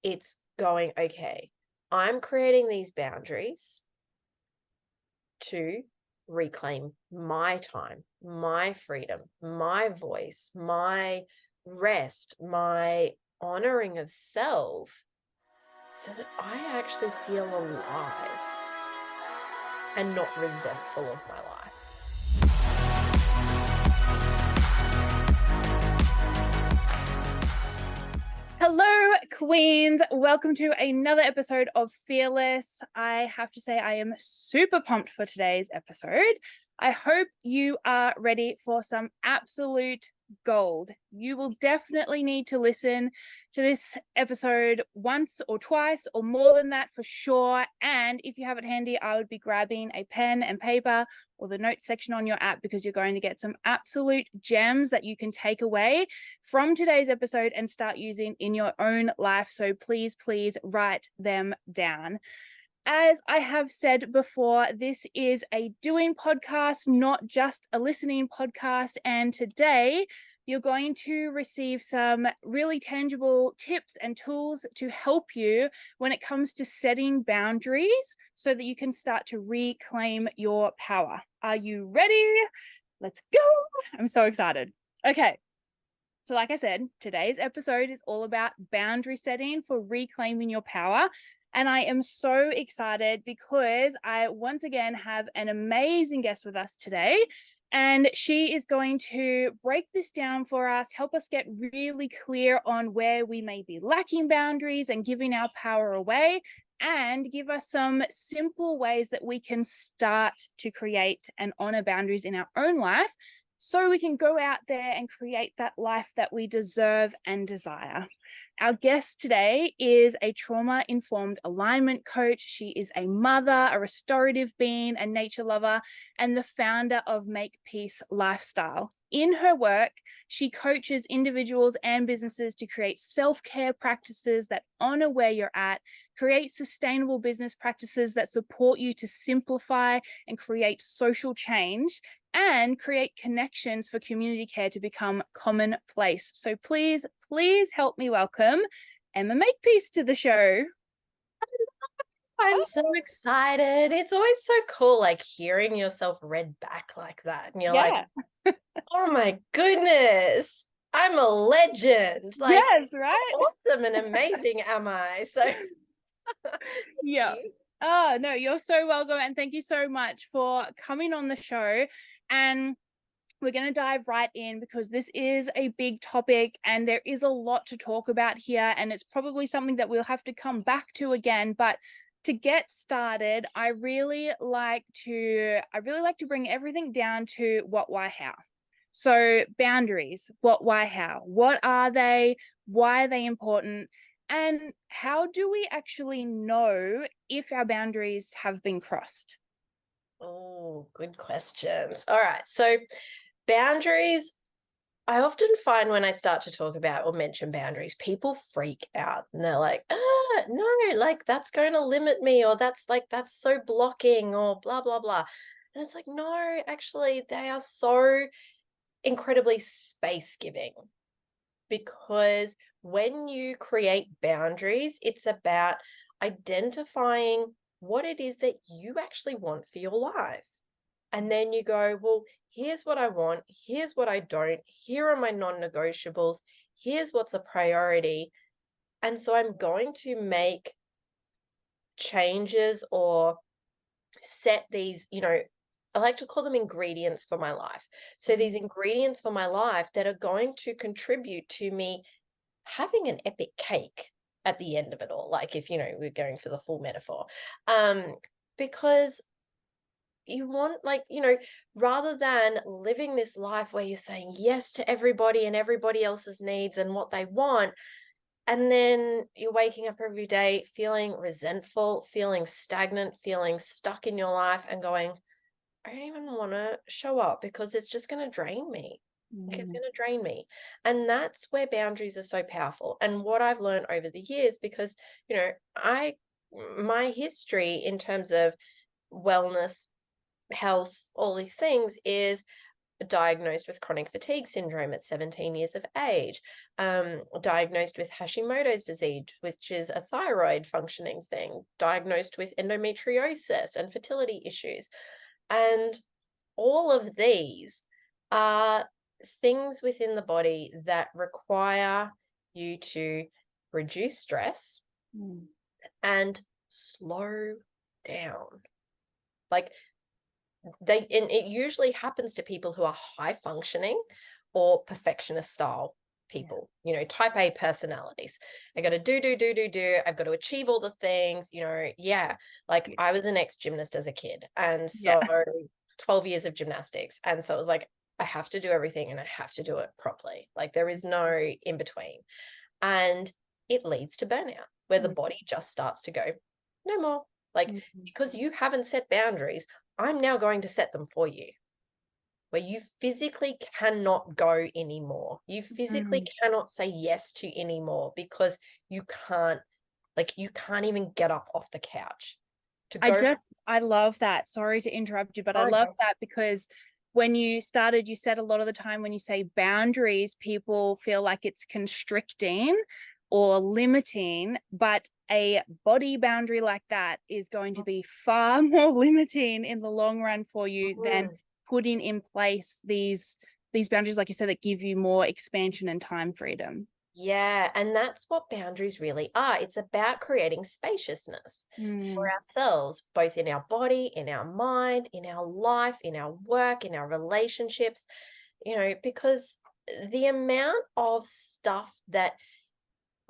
It's going, okay, I'm creating these boundaries to reclaim my time, my freedom, my voice, my rest, my honoring of self, so that I actually feel alive and not resentful of my life. Hello, Queens. Welcome to another episode of Fearless. I have to say, I am super pumped for today's episode. I hope you are ready for some absolute gold. You will definitely need to listen to this episode once or twice or more than that for sure. And if you have it handy, I would be grabbing a pen and paper or the notes section on your app, because you're going to get some absolute gems that you can take away from today's episode and start using in your own life. So please write them down. As I have said before, this is a doing podcast, not just a listening podcast. And today you're going to receive some really tangible tips and tools to help you when it comes to setting boundaries so that you can start to reclaim your power. Are you ready? Let's go. I'm so excited. Okay. So like I said, today's episode is all about boundary setting for reclaiming your power. And I am so excited because I once again have an amazing guest with us today. And she is going to break this down for us, help us get really clear on where we may be lacking boundaries and giving our power away, and give us some simple ways that we can start to create and honor boundaries in our own life, so we can go out there and create that life that we deserve and desire. Our guest today is a trauma-informed alignment coach. She is a mother, a restorative being, a nature lover, and the founder of Makepeace Lifestyle. In her work, she coaches individuals and businesses to create self-care practices that honor where you're at, create sustainable business practices that support you to simplify and create social change, and create connections for community care to become commonplace. So please help me welcome Emma Makepeace to the show. I'm so excited. It's always so cool, like hearing yourself read back like that. And you're like, oh my goodness, I'm a legend. Like, yes, right? awesome and amazing am I? So, yeah. Oh, no, you're so welcome. And thank you so much for coming on the show. And we're going to dive right in, because this is a big topic and there is a lot to talk about here. And it's probably something that we'll have to come back to again. But to get started, I really like to bring everything down to what, why, how. So boundaries, what, why, how. What are they? Why are they important? And how do we actually know if our boundaries have been crossed? oh, good questions. All right. So, boundaries, I often find when I start to talk about or mention boundaries, people freak out and they're like, no, like that's going to limit me, or that's so blocking, or blah, blah, blah. And it's like, no, actually, they are so incredibly space giving, because when you create boundaries, it's about identifying what it is that you actually want for your life. And then you go, well, here's what I want, here's what I don't, here are my non-negotiables, here's what's a priority. And so I'm going to make changes or set these, I like to call them ingredients for my life. So these ingredients for my life that are going to contribute to me having an epic cake at the end of it all, like if we're going for the full metaphor, because you want, like, rather than living this life where you're saying yes to everybody and everybody else's needs and what they want, and then you're waking up every day feeling resentful, feeling stagnant, feeling stuck in your life, and going, I don't even want to show up because it's just going to drain me. Like, it's going to drain me. And that's where boundaries are so powerful. And what I've learned over the years, because, my history in terms of wellness, health, all these things, is diagnosed with chronic fatigue syndrome at 17 years of age, diagnosed with Hashimoto's disease, which is a thyroid functioning thing, diagnosed with endometriosis and fertility issues. And all of these are things within the body that require you to reduce stress and slow down. Like and it usually happens to people who are high functioning or perfectionist style people, type A personalities. I got to do. I've got to achieve all the things, yeah. Like I was an ex-gymnast as a kid. And so Yeah. 12 years of gymnastics. And so it was like, I have to do everything and I have to do it properly. Like there is no in between. And it leads to burnout where the body just starts to go, no more. Like, because you haven't set boundaries, I'm now going to set them for you, where you physically cannot go anymore. You physically cannot say yes to anymore because you can't even get up off the couch to go. I love that. Sorry to interrupt you, but I love that because when you started, you said a lot of the time when you say boundaries, people feel like it's constricting or limiting, but a body boundary like that is going to be far more limiting in the long run for you than putting in place these boundaries, like you said, that give you more expansion and time freedom. Yeah, and that's what boundaries really are. It's about creating spaciousness for ourselves, both in our body, in our mind, in our life, in our work, in our relationships, because the amount of stuff that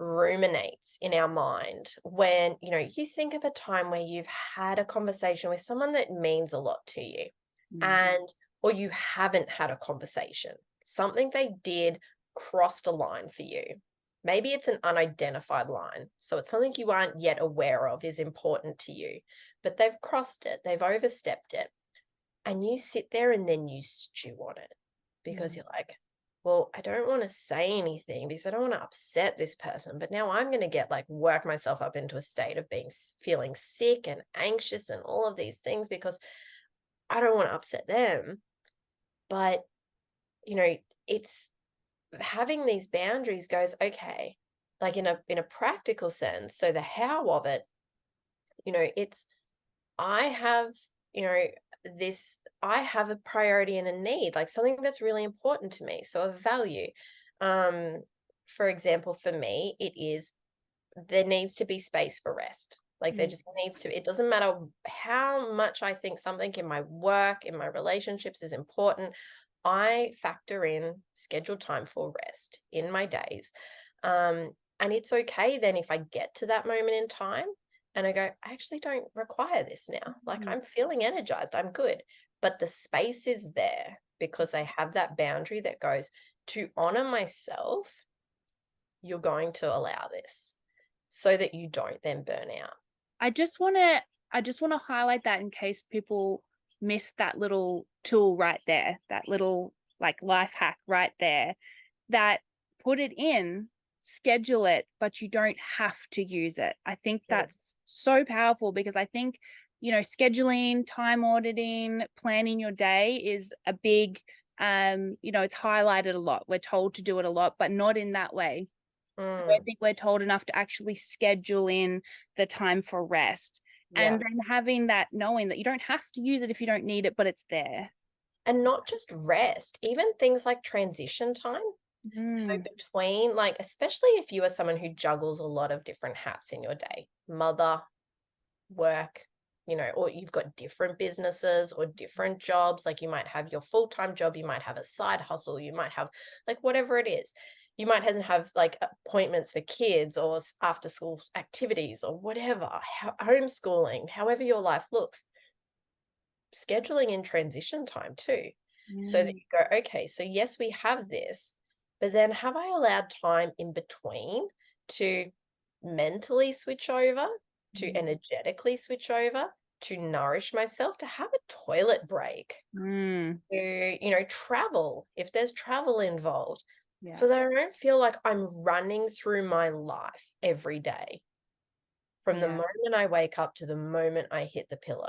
ruminates in our mind when, you think of a time where you've had a conversation with someone that means a lot to you or you haven't had a conversation, something they did crossed a line for you. Maybe it's an unidentified line. So it's something you aren't yet aware of is important to you, but they've crossed it, they've overstepped it. And you sit there and then you stew on it because you're like, well, I don't want to say anything because I don't want to upset this person. But now I'm going to work myself up into a state of feeling sick and anxious and all of these things because I don't want to upset them. But, it's having these boundaries goes, okay, like in a practical sense. So the how of it, it's, I have, I have a priority and a need, like something that's really important to me. So a value. For example, for me, it is there needs to be space for rest. Like there just needs to, it doesn't matter how much I think something in my work, in my relationships is important. I factor in scheduled time for rest in my days. And it's okay then if I get to that moment in time and I go, I actually don't require this now. Like I'm feeling energized, I'm good. But the space is there because I have that boundary that goes to honor myself. You're going to allow this so that you don't then burn out. I just want to highlight that in case people miss that little tool right there, that little life hack right there, that put it in, schedule it, but you don't have to use it. I think that's so powerful because I think, scheduling, time auditing, planning your day is a big, it's highlighted a lot. We're told to do it a lot, but not in that way. I don't think we're told enough to actually schedule in the time for rest. And then having that, knowing that you don't have to use it if you don't need it, but it's there. And not just rest, even things like transition time. So between, especially if you are someone who juggles a lot of different hats in your day, mother, work, or you've got different businesses or different jobs, like you might have your full-time job, you might have a side hustle, you might have whatever it is. You might have appointments for kids or after school activities or whatever, homeschooling, however your life looks. Scheduling in transition time too, so that you go, okay, so yes, we have this, but then have I allowed time in between to mentally switch over, to energetically switch over, to nourish myself, to have a toilet break, to, travel, if there's travel involved, so that I don't feel like I'm running through my life every day from the moment I wake up to the moment I hit the pillow.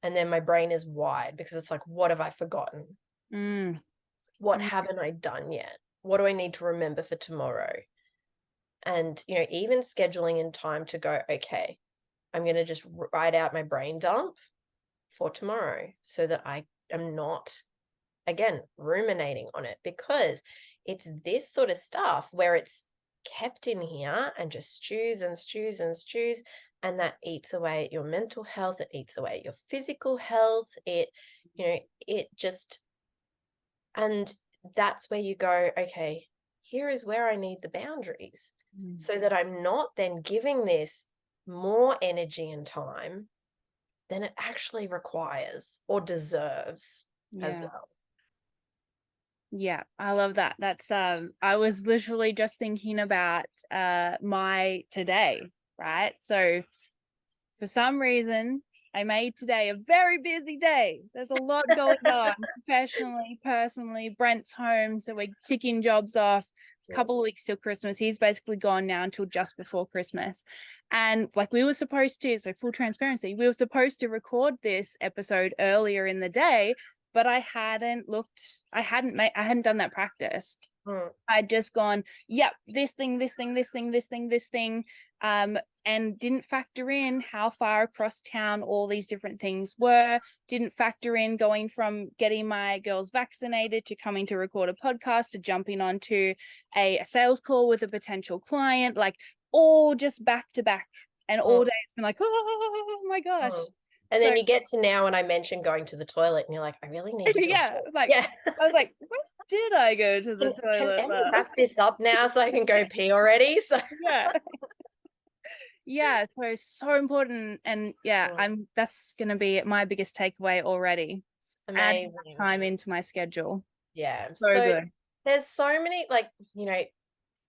And then my brain is wide because it's like, what have I forgotten? What Mm. haven't I done yet? What do I need to remember for tomorrow? And, even scheduling in time to go, okay, I'm going to just write out my brain dump for tomorrow so that I am not, again, ruminating on it, because it's this sort of stuff where it's kept in here and just stews and stews and stews, and that eats away at your mental health, it eats away at your physical health, it just, and that's where you go, okay, here is where I need the boundaries so that I'm not then giving this more energy and time than it actually requires or deserves as Yeah. well. Yeah, I love that. That's I was literally just thinking about my today, right? So for some reason, I made today a very busy day. There's a lot going on professionally, personally. Brent's home, so we're ticking jobs off. It's a couple of weeks till Christmas. He's basically gone now until just before Christmas. And like we were supposed to, so full transparency, we were supposed to record this episode earlier in the day, but I hadn't done that practice. Mm. I'd just gone, yep, this thing, this thing, this thing, this thing, this thing, and didn't factor in how far across town all these different things were, didn't factor in going from getting my girls vaccinated to coming to record a podcast to jumping onto a sales call with a potential client, like all just back to back. And all day it's been like, oh my gosh. Mm. And So then you get to now when I mentioned going to the toilet and you're like, I really need to go. yeah, like Yeah. I was like, when did I go to the Can toilet Emma last? wrap this up now so I can go pee already? So Yeah. Yeah, so important. And yeah, that's gonna be my biggest takeaway already. Add amazing. time into my schedule. Yeah. So So good. there's so many, like,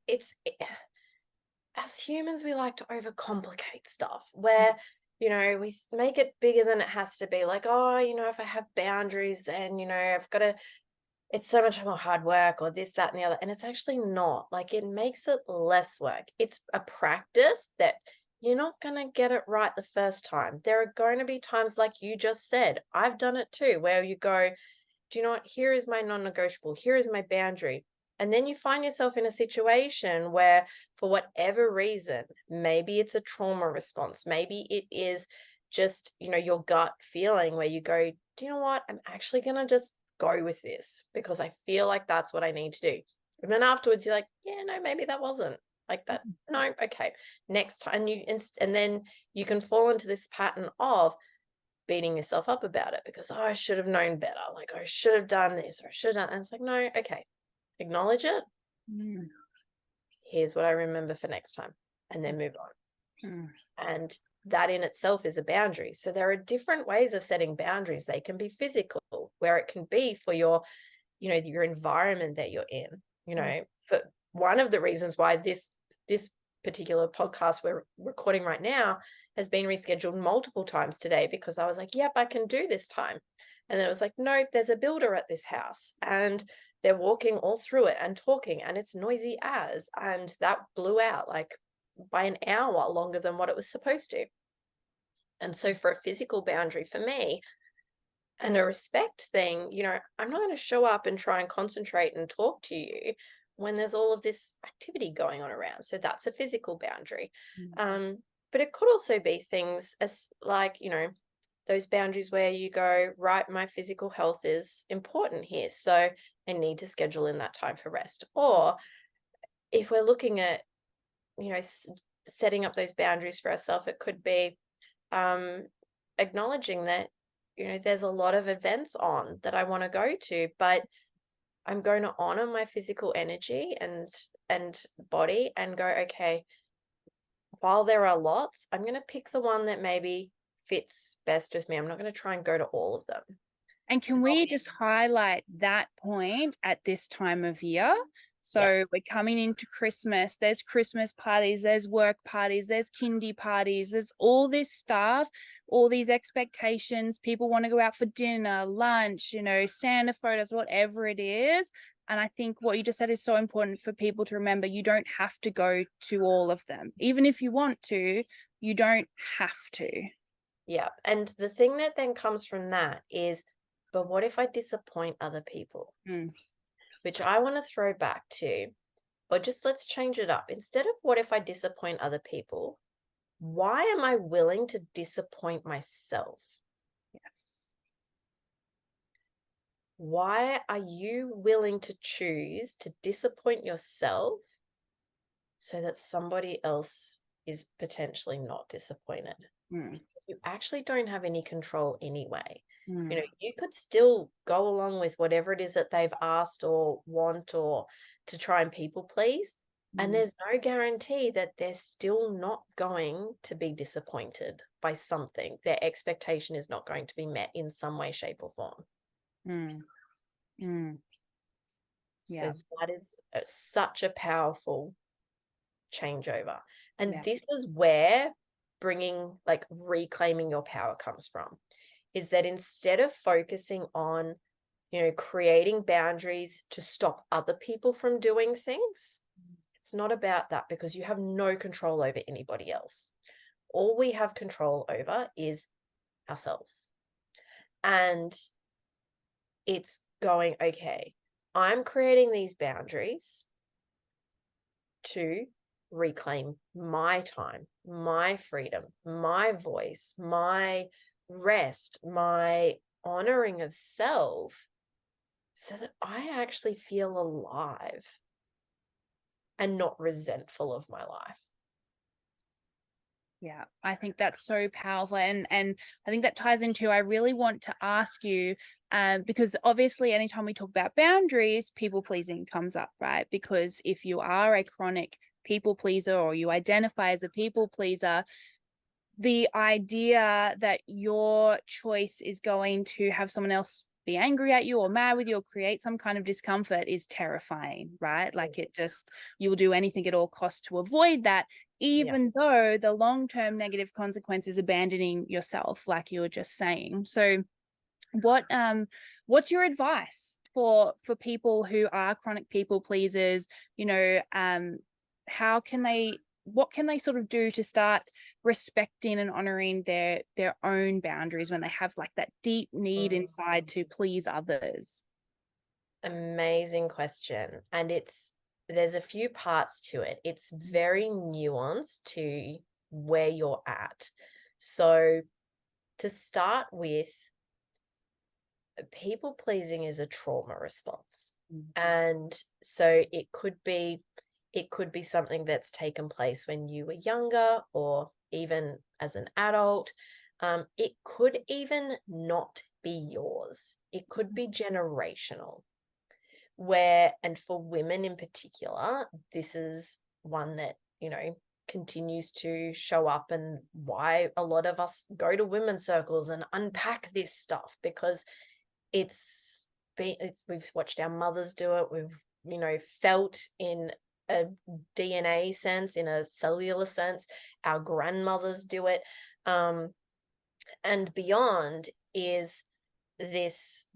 it's as humans, we like to overcomplicate stuff where, we make it bigger than it has to be. Like, oh, if I have boundaries, then, I've got to, it's so much more hard work or this, that, and the other. And it's actually not. Like, it makes it less work. It's a practice that you're not going to get it right the first time. There are going to be times, like you just said, I've done it too, where you go, do you know what? Here is my non-negotiable. Here is my boundary. And then you find yourself in a situation where, for whatever reason, maybe it's a trauma response, maybe it is just, your gut feeling where you go, do you know what? I'm actually going to just go with this because I feel like that's what I need to do. And then afterwards, you're like, yeah, no, maybe that wasn't like that. No, okay. Next time and then you can fall into this pattern of beating yourself up about it because, oh, I should have known better. Like, I should have done this or I should have done. And it's like, no, okay, acknowledge it. Here's what I remember for next time, and then move on. And that in itself is a boundary. So there are different ways of setting boundaries. They can be physical, where it can be for your, your environment that you're in, But one of the reasons why this particular podcast we're recording right now has been rescheduled multiple times today, because I was like, yep, I can do this time. And then it was like, no, there's a builder at this house and they're walking all through it and talking and it's noisy as, and that blew out like by an hour longer than what it was supposed to. And so for a physical boundary for me and a respect thing, I'm not going to show up and try and concentrate and talk to you when there's all of this activity going on around. So that's a physical boundary. But it could also be things as like, those boundaries where you go, right, my physical health is important here. So I need to schedule in that time for rest. Or if we're looking at, setting up those boundaries for ourselves, it could be acknowledging that, there's a lot of events on that I want to go to, but I'm going to honor my physical energy and body and go, okay, while there are lots, I'm going to pick the one that maybe fits best with me. I'm not going to try and go to all of them. And can we just highlight that point at this time of year? So we're coming into Christmas, there's Christmas parties, there's work parties, there's kindy parties, there's all this stuff, all these expectations. People want to go out for dinner, lunch, Santa photos, whatever it is. And I think what you just said is so important for people to remember. You don't have to go to all of them. Even if you want to, you don't have to. Yeah. And the thing that then comes from that is but what if I disappoint other people? Mm. Which I want to throw back to, or just let's change it up. Instead of what if I disappoint other people, why am I willing to disappoint myself? Yes. Why are you willing to choose to disappoint yourself so that somebody else is potentially not disappointed? Mm. You actually don't have any control anyway. Mm. You could still go along with whatever it is that they've asked or want, or to try and people please. And Mm. there's no guarantee that they're still not going to be disappointed by something. Their expectation is not going to be met in some way, shape, or form. Mm. Mm. So Yeah. that is such a powerful changeover. And Yeah. this is where reclaiming your power comes from, is that instead of focusing on, creating boundaries to stop other people from doing things, it's not about that, because you have no control over anybody else. All we have control over is ourselves. And it's going, okay, I'm creating these boundaries to reclaim my time, my freedom, my voice, my rest, my honoring of self, so that I actually feel alive and not resentful of my life. Yeah, I think that's so powerful, and I think that ties into, I really want to ask you, because obviously anytime we talk about boundaries, people pleasing comes up, right? Because if you are a chronic people pleaser, or you identify as a people pleaser, the idea that your choice is going to have someone else be angry at you or mad with you or create some kind of discomfort is terrifying, right? Like, it just, you will do anything at all costs to avoid that, Yeah. even though the long-term negative consequence is abandoning yourself, like you were just saying. So what's your advice for people who are chronic people pleasers? How can they, what can they sort of do to start respecting and honoring their own boundaries when they have like that deep need inside to please others? Amazing question. And there's a few parts to it. It's very nuanced to where you're at. So to start with, people pleasing is a trauma response. And so it could be something that's taken place when you were younger, or even as an adult. It could even not be yours. It could be generational, and for women in particular, this is one that, continues to show up, and why a lot of us go to women's circles and unpack this stuff, because we've watched our mothers do it. We've, felt in a DNA sense, in a cellular sense, our grandmothers do it. And beyond is this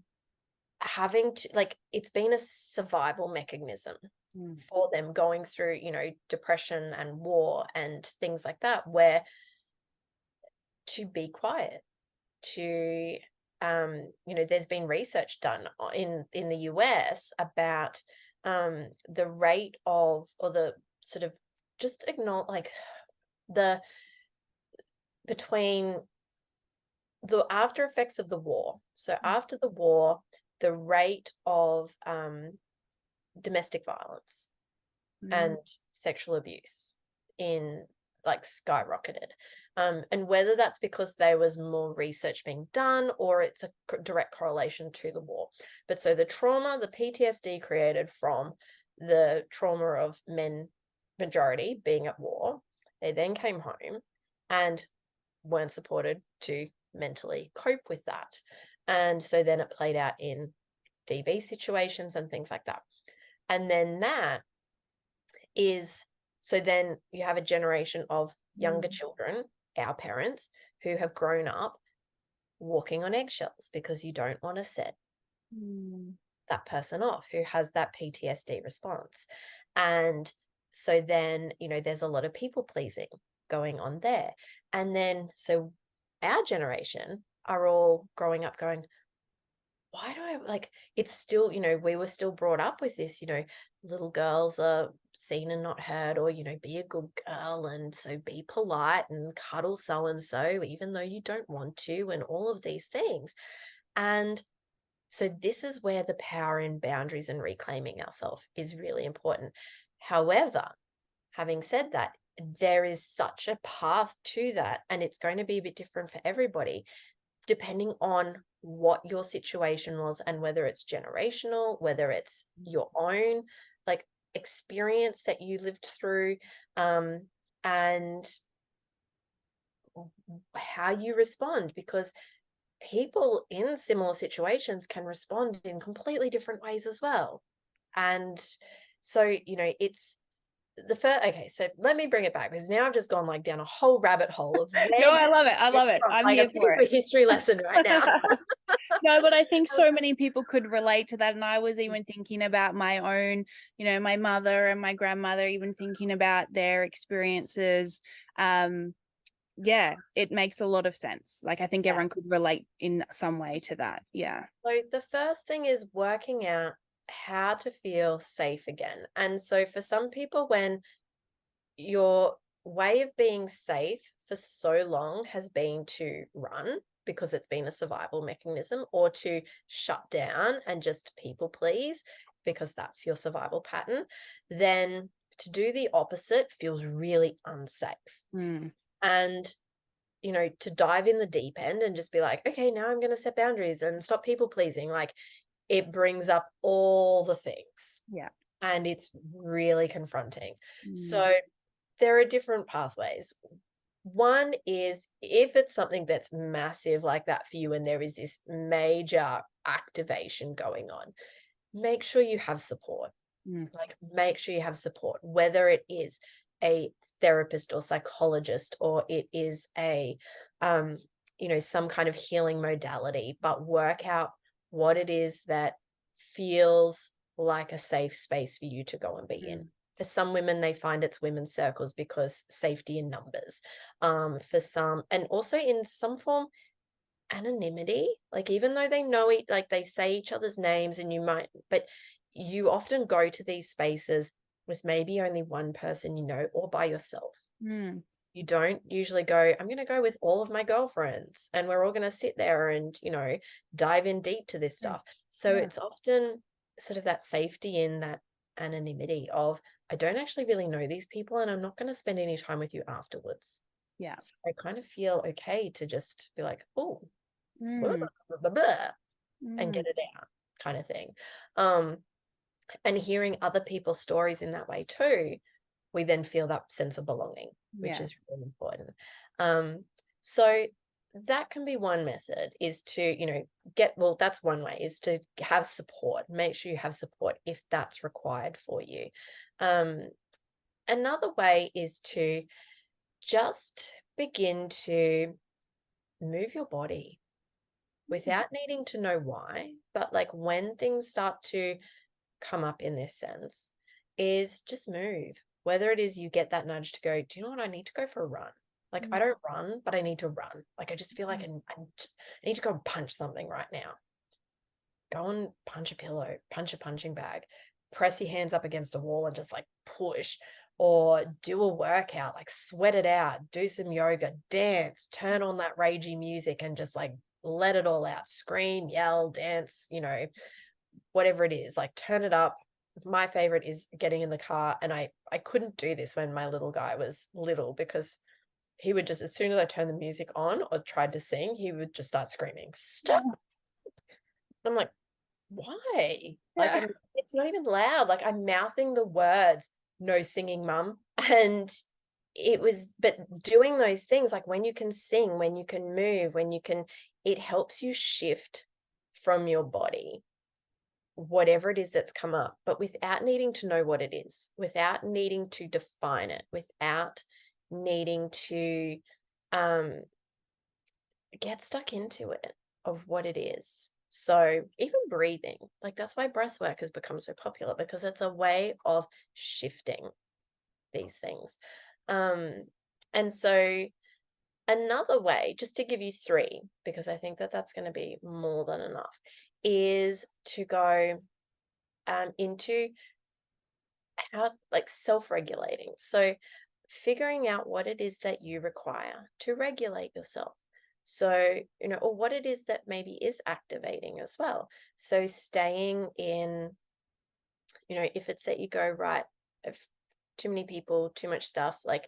having to, like, it's been a survival mechanism for them, going through, depression and war and things like that, where to be quiet, to there's been research done in the US about the rate of, or the sort of, just ignore, like, the between the after effects of the war. So after the war, the rate of domestic violence and sexual abuse in like skyrocketed. And whether that's because there was more research being done, or it's a direct correlation to the war. But so the trauma, the PTSD created from the trauma of men, majority being at war, they then came home and weren't supported to mentally cope with that. And so then it played out in DV situations and things like that. And then then you have a generation of younger children, our parents, who have grown up walking on eggshells, because you don't want to set that person off who has that PTSD response. And so then, there's a lot of people pleasing going on there. And then, so our generation are all growing up going, why do I like it's still, we were still brought up with this, little girls are seen and not heard, or, be a good girl and so be polite and cuddle so and so, even though you don't want to, and all of these things. And so this is where the power in boundaries and reclaiming ourselves is really important. However, having said that, there is such a path to that, and it's going to be a bit different for everybody, depending on what your situation was and whether it's generational, whether it's your own like experience that you lived through, and how you respond, because people in similar situations can respond in completely different ways as well. And so, it's the first, okay, so let me bring it back, because now I've just gone like down a whole rabbit hole of No, where I this love it. I came love it. from. I'm Like, I'm here giving for you it. a history lesson right now. No, but I think so many people could relate to that. And I was even thinking about my own, my mother and my grandmother, even thinking about their experiences. Yeah, it makes a lot of sense. Like, I think Yeah. everyone could relate in some way to that. Yeah. So the first thing is working out how to feel safe again. And so for some people, when your way of being safe for so long has been to run because it's been a survival mechanism, or to shut down and just people please because that's your survival pattern, then to do the opposite feels really unsafe. Mm. And to dive in the deep end and just be like, okay, now I'm going to set boundaries and stop people pleasing, like, it brings up all the things, Yeah. and it's really confronting. Mm. So there are different pathways. One is, if it's something that's massive like that for you and there is this major activation going on, make sure you have support. Mm. Like, make sure you have support, whether it is a therapist or psychologist, or it is a, some kind of healing modality, but work out what it is that feels like a safe space for you to go and be in. Mm. For some women, they find it's women's circles because safety in numbers. For some, and also in some form, anonymity, like, even though they know it, like they say each other's names and you might, but you often go to these spaces with maybe only one person, or by yourself. Mm. You don't usually go, I'm going to go with all of my girlfriends and we're all going to sit there and, dive in deep to this Mm. stuff. So Yeah. it's often sort of that safety in that anonymity of, I don't actually really know these people and I'm not going to spend any time with you afterwards. Yeah. So I kind of feel okay to just be like, oh, Mm. and Mm. get it out, kind of thing. Um, and hearing other people's stories in that way too, we then feel that sense of belonging, which Yeah. is really important. So that can be one method, is to, that's one way, is to have support. Make sure you have support if that's required for you. Another way is to just begin to move your body without needing to know why, but like when things start to come up in this sense, is just move. Whether it is you get that nudge to go, do you know what? I need to go for a run. Like, I Mm. don't run, but I need to run. Like, I just feel like I need to go and punch something right now. Go and punch a pillow, punch a punching bag, press your hands up against a wall and just like push, or do a workout, like sweat it out, do some yoga, dance, turn on that ragey music and just like let it all out, scream, yell, dance, whatever it is, like turn it up. My favorite is getting in the car, and I couldn't do this when my little guy was little, because he would just, as soon as I turned the music on or tried to sing, he would just start screaming, "Stop." I'm like, why? Like, Yeah. it's not even loud. Like, I'm mouthing the words, "No singing, mum." And but doing those things, like when you can sing, when you can move, it helps you shift from your body whatever it is that's come up, but without needing to know what it is, without needing to define it, without needing to um, get stuck into it of what it is. So even breathing, like, that's why breath work has become so popular, because it's a way of shifting these things. And so another way, just to give you three, because I think that that's going to be more than enough, is to go into how, like, self-regulating. So figuring out what it is that you require to regulate yourself. So, or what it is that maybe is activating as well. So staying in, if it's that you go, right, if too many people, too much stuff, like,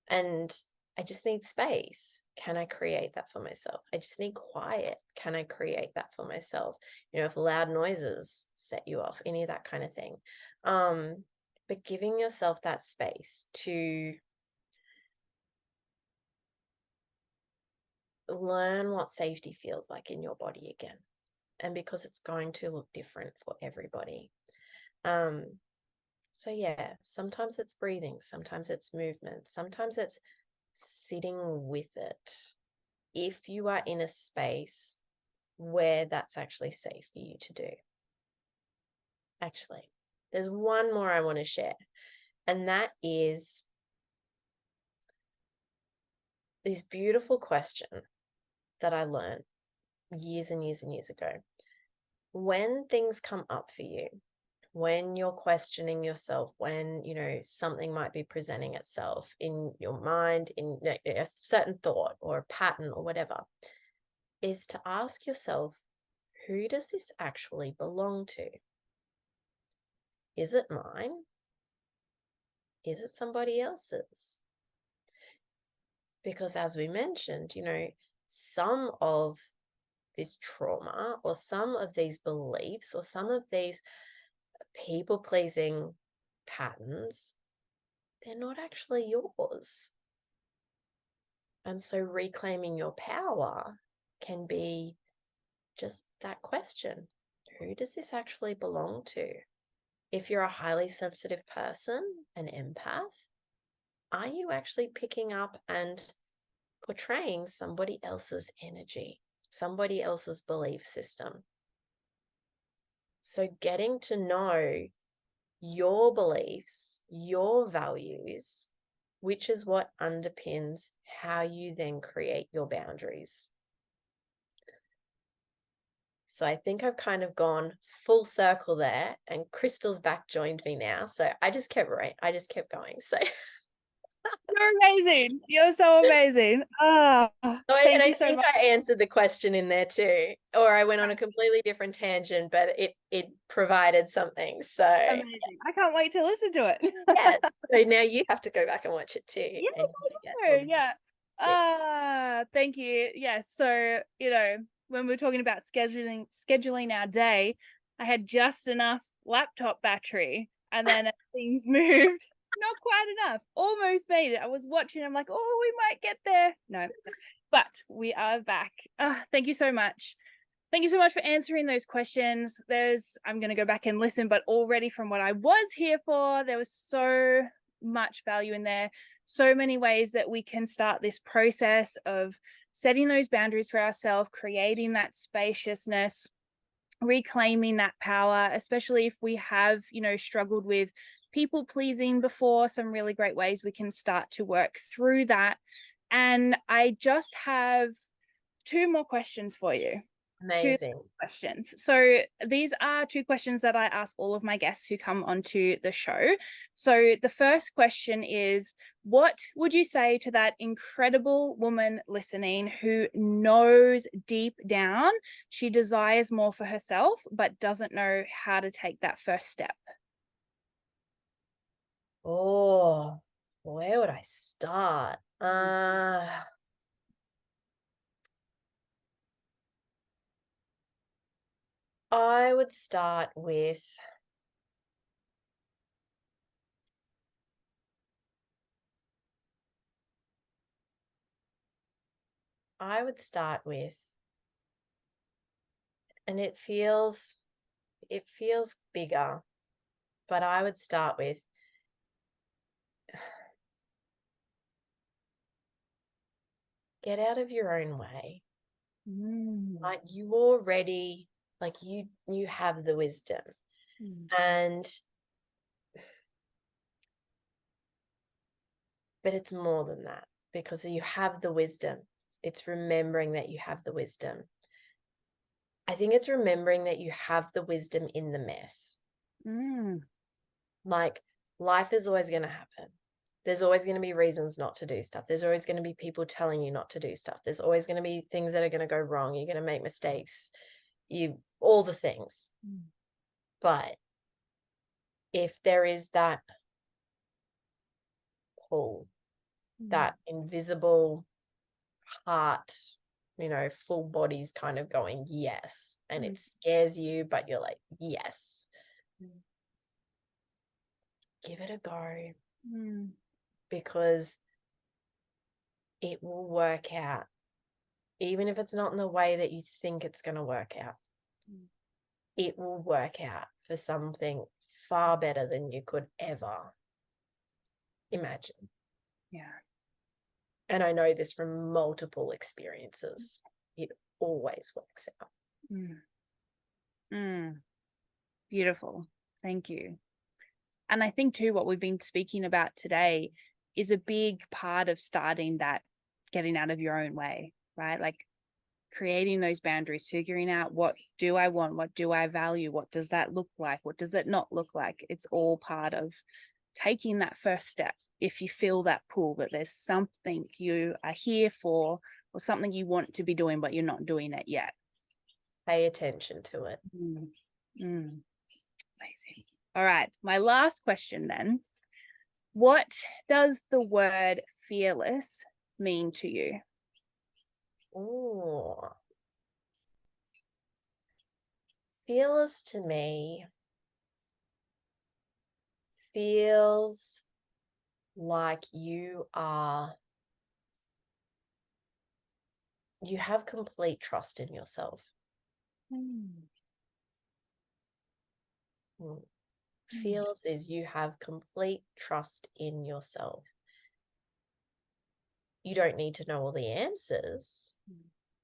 and I just need space. Can I create that for myself? I just need quiet. Can I create that for myself? If loud noises set you off, any of that kind of thing. But giving yourself that space to learn what safety feels like in your body again. And because it's going to look different for everybody. So yeah, sometimes it's breathing, sometimes it's movement, sometimes it's sitting with it. If you are in a space where that's actually safe for you to do. Actually, there's one more I want to share, and that is this beautiful question that I learned years and years and years ago. When things come up for you, when you're questioning yourself, when, something might be presenting itself in your mind, in a certain thought or a pattern or whatever, is to ask yourself, who does this actually belong to? Is it mine? Is it somebody else's? Because as we mentioned, some of this trauma or some of these beliefs or some of these people-pleasing patterns, they're not actually yours. And so reclaiming your power can be just that question. Who does this actually belong to? If you're a highly sensitive person, an empath, are you actually picking up and portraying somebody else's energy, somebody else's belief system? So getting to know your beliefs, your values, which is what underpins how you then create your boundaries. So I think I've kind of gone full circle there, and Crystal's back joined me now. So I just kept going. So You're amazing. You're so amazing. Thank I you so think much. I answered the question in there too, or I went on a completely different tangent, but it provided something. So Amazing. I can't wait to listen to it. yes. So now you have to go back and watch it too, Yes, and you get I all know. the Yeah. tips. Thank you. Yes. So, when we're talking about scheduling our day, I had just enough laptop battery, and then as things moved, not quite enough. Almost made it. I was watching, I'm like, oh, we might get there. No. But we are back. Thank you so much. Thank you so much for answering those questions. I'm going to go back and listen, but already from what I was here for, there was so much value in there. So many ways that we can start this process of setting those boundaries for ourselves, creating that spaciousness, reclaiming that power, especially if we have, struggled with people pleasing before. Some really great ways we can start to work through that. And I just have 2 more questions for you. 2 Amazing. questions. So these are 2 questions that I ask all of my guests who come onto the show. So the first question is, what would you say to that incredible woman listening who knows deep down she desires more for herself, but doesn't know how to take that first step? Oh, where would I start? I would start with and it feels bigger, but I would start with get out of your own way. Like you already, like you have the wisdom. And but it's more than that, because you have the wisdom. It's remembering that you have the wisdom. I think it's remembering that you have the wisdom in the mess. Like, life is always going to happen. There's always going to be reasons not to do stuff. There's always going to be people telling you not to do stuff. There's always going to be things that are going to go wrong. You're going to make mistakes. All the things. But if there is that pull, that invisible heart, full body's kind of going, yes. And it scares you, but you're like, yes. Give it a go. Because it will work out. Even if it's not in the way that you think it's going to work out. It will work out for something far better than you could ever imagine. Yeah. And I know this from multiple experiences. It always works out. Beautiful. Thank you. And I think too, what we've been speaking about today is a big part of starting that getting out of your own way, right? Like creating those boundaries, figuring out, what do I want? What do I value? What does that look like? What does it not look like? It's all part of taking that first step. If you feel that pull, that there's something you are here for, or something you want to be doing, but you're not doing it yet. Pay attention to it. Amazing. All right. My last question then. What does the word fearless mean to you? Ooh. Fearless to me feels like you have complete trust in yourself. Fearless is you have complete trust in yourself. You don't need to know all the answers,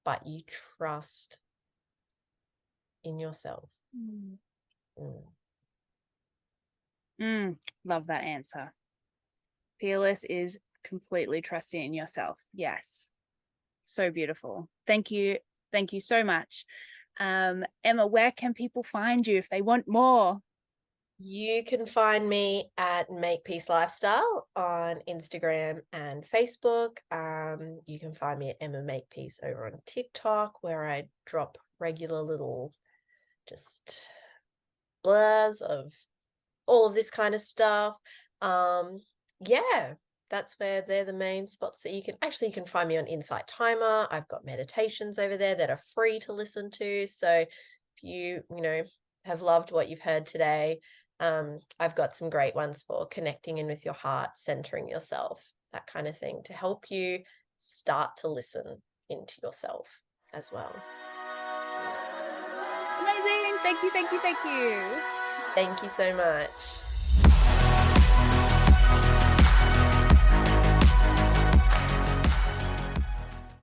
but you trust in yourself. Love that answer. Fearless is completely trusting in yourself. Yes. So beautiful. Thank you. Thank you so much. Emma, where can people find you if they want more? You can find me at Makepeace Lifestyle on Instagram and Facebook. You can find me at Emma Makepeace over on TikTok, where I drop regular little just blurs of all of this kind of stuff. Yeah, that's where they're the main spots that you can find me on Insight Timer. I've got meditations over there that are free to listen to. So if you have loved what you've heard today, I've got some great ones for connecting in with your heart, centering yourself, that kind of thing, to help you start to listen into yourself as well. Amazing. Thank you, thank you, thank you. Thank you so much.